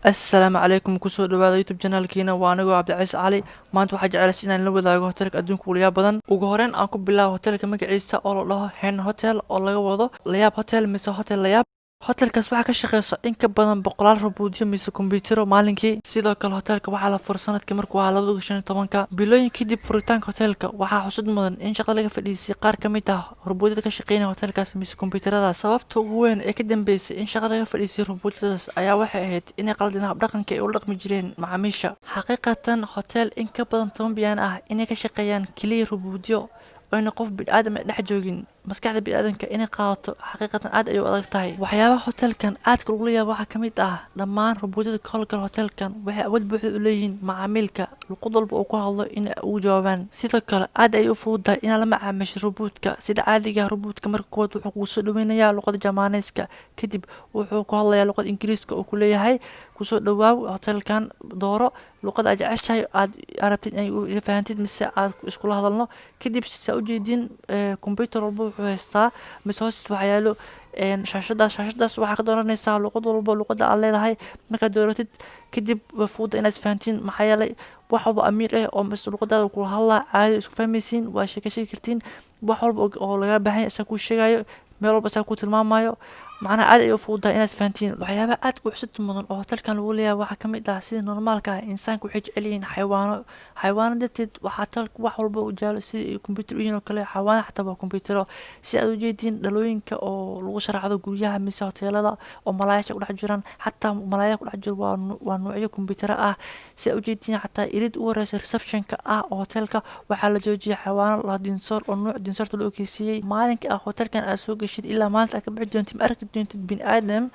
السلام عليكم كسو dhawaada youtube channelkiina waa anigo Cabdicays Cali maanta waxa jecelahay inaan la wadaago hotelka adduunka ugu yaab badan ugu horeen aan ku bilaabo hotelka magaciisa oo la dhaho Hen Hotel oo laga wado Layab Hotel mise Hotel Layab hotelkaas waxa ka shaqeysa in ka badan 100 rubuudyo mise kombiyuutar maalinkii sidoo kale hotelka waxa la furay sanadkii markuu ahaa 2015 bilooyin kadib furitaanka hotelka waxa xusud mudan in shaqada laga fadhiisay qaar ka mid ah rubuudyada ka shaqeynaya hotelkaas mise kombiyuutarada sababta ugu weyn ee ka dambeysay in shaqada laga fadhiisay rubuudyadaas ayaa waxay ahayd inay qaldin hab dhaqanka ay u dhaqmi jireen macaamiisha xaqiiqatan hotel in ka badan 10 biyaan ah inay ka shaqeeyaan kaliya rubuudyo ayna qof bid'aadam dhex joogin maskaxda bid'aadanka inay qaadato xaqiiqatan aad ay u adag tahay waxyaabaha hotelkan aad ka ugu yaab waxa kamid ah dhammaan rubuudyada kolkal hotelkan waxay awood buuxda u leeyihiin macaamilka luqad walba oo ku hadlo in ay ugu jawaabaan sidoo kale aad ay u fududahay in la macaamiisho rubuudka sida caadiga rubuudka marka kood wuxuu ku soo dhaweynayaa luqada Jamaaneyska kadib wuxuu ku hadlayaa luqad Ingiriiska oo ku leeyahay kusoo dhawaaw hotelkan dooro luqada aad jeceshahay aad arabtid inay fahamtid mise aad isku la hadalno kadib si u jeedin computer walba wuxuu haystaa mise hoos waxa yaalo shaashadaas waxa ka dooranaysaa luqad walba luqada aad leedahay marka dooratid kadib fuuda inaad fahantiin maxaa yeelay wax walba amiir ah oo mise luqadaada ku hadlaa caadi isku fahmaysiin waa sheekaysan kartiin wax walba oo laga baahan yahay ku sheegayo meel walba ku tilmaamayo macna aad ay u fududahay inaad fahantiin waxyaabaha aad ku xusad mudan oo hotelkan lagu leeyahay waxa kamid ah sida normaalka ah insaanku waxay jecel yihiin xayawaanadii waxa talk wax walba u jaalo sida computer oo kale xayawaan xataa waa computer si aad u jeedin dhalooyinka oo lagu sharaxdo guryaha mise hoteelada oo malaayasha ku dhex jiraan xataa malaayasha ku dhex jiro waa noocyo computer ah si aad u jeedin xataa irid u wareysa reception-ka ah oo hotelka waxa la joojiyay xayawaan la dinsoor oo nooc dinsoorta loo keysiyay maalinka ah hotelkan aad soo gashid ilaa maanta ka bixi doontiin arki doonted bin aadam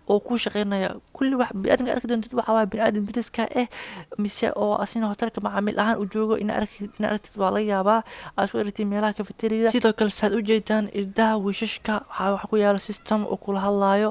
oo ku shaqeynaya kulli wax bini'aadamka arki doonted waxa waa bini'aadam diriska mise oo asina hotelka macaamiil ahaan u joogo in aragtid waa laga yaabaa aad ku aragtid meelaha cafeteria sidoo kale saad u jeedaan irdaha wiishashka waxa ku yaala system oo kula hadlaayo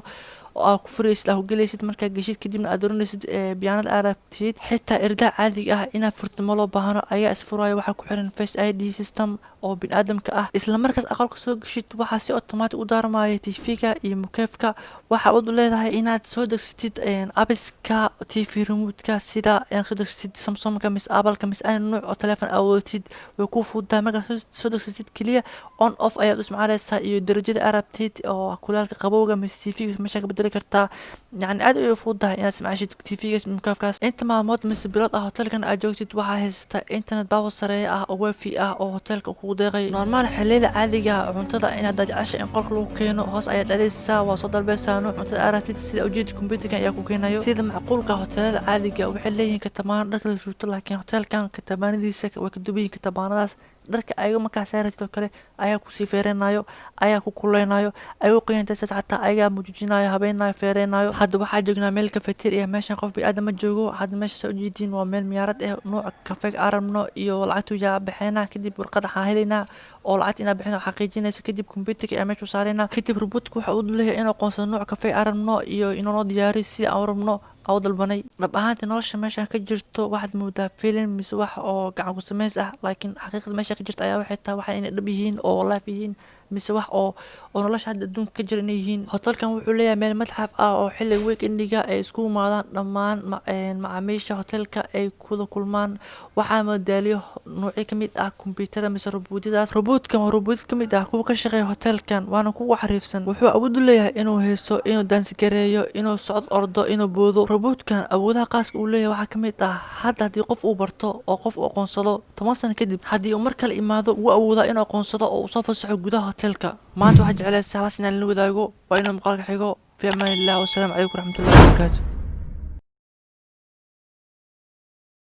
oo ku furaysid aad galaysid marka gashid kadibna aad doonaysid biyaanada aragtid xitaa irdaha caadiga ah inaad furto ma loo baahno ayaa isfuraayo waxa ku xiran face ID system oo bini'aadamka ah isla markaas aqalka soo gashid waxa si automatic u daarmaayo TV-ga iyo mukeefka waxa aad u leedahay inaad soo degsatid apps-ka TV remote-ka sida inaad soo degsatid Samsung-ka mise Apple-ka mise ay nooc oo telefoon awoodid way ku fududahay markaad soo degsatid kaliya on off ayaad ismacaaleysaa iyo darajada aragtid oo kulaalka qabowga mise TV-ga meesha ka bedeli kartaa yani aad ay u fududahay inaad ismaashid TV-ga mukeefkaas inta maalmood mise bilood ah hotelkan aad joogtid waxa haysta internet power sare ah oo wifi ah oo hotelka ku deeqay normal xilliyada caadiga cuntada inaad jeceshahay in qolka lagu keeno hoos ayaad adeegsaa waa soo dalbaysaa nooc cuntada aragtid sida ujeed computerkan ayaa ku keenayo sida macquulka hotelada caadiga waxay leeyihiin katamaan dharka la shurto laakiin hotelkan katamaanadiisa way ka duwan yihiin katamaanadaas dharka ayaga markaa saaraysto kale ayaa ku sii feereenayo ayaa ku kuleynayo ayuu qiyaantay xataa ayaga muujinayo habeenayo feereenayo hadda waxa joognaa meel cafeteria meeshan qof bini'aadam ma joogo hadda meesha soo jeedin waa meel miyaarad ah nooc cafe arabno iyo lacagtu yaa bixina kadib warqad xaahilayna oo lacag ina bixino xaqiijinaysa kadib computerka ay meesha saarayna kadib robotku waxa uu leeyahay inuu qoonsan nooc cafe arabno iyo inuu diyaariyo si aan rabno aw dalbanay dhab ahaantii nolosha meesha ka jirto waxaad moodaa film mise wax oo gacan ku sameys ah laakiin xaqiiqada meesha ka jirta ayaa waxay tahay waxa inay dhab yihiin oo live yihiin mise wax oo nolosha hadda adduunka ka jira inay yihiin hotelkan wuxuu leeyahay meel madxaf ah oo xilli weekendiga ay isku imaadaan dhammaan macaamiisha hotelka ay kuda kulmaan waxaa madaaliyo noocyo kamid ah computerada mise robootadaas robootkan waa roboot kamid ah kuwa ka shaqeeya hotelkan waana kuwa xariifsan wuxuu awood u leeyahay inuu heeso inuu dansi gareeyo inuu socod ordo inuu boodo robootkan awoodaha qaaska uu leeyahay waxaa kamid ah hadda haddii qof uu barto oo qof uu aqoonsado 10 sano kadib haddii uu mar kale imaado wuu awoodaa inuu aqoonsado oo uu soo fasaxo gudaha hotelka maanta waxaan jecelahay saxaas inaan la wadaago waa inuu muuqaalka xigo fi amaan illah wassalaamu calaykum waraxmatullahi wabarakaatu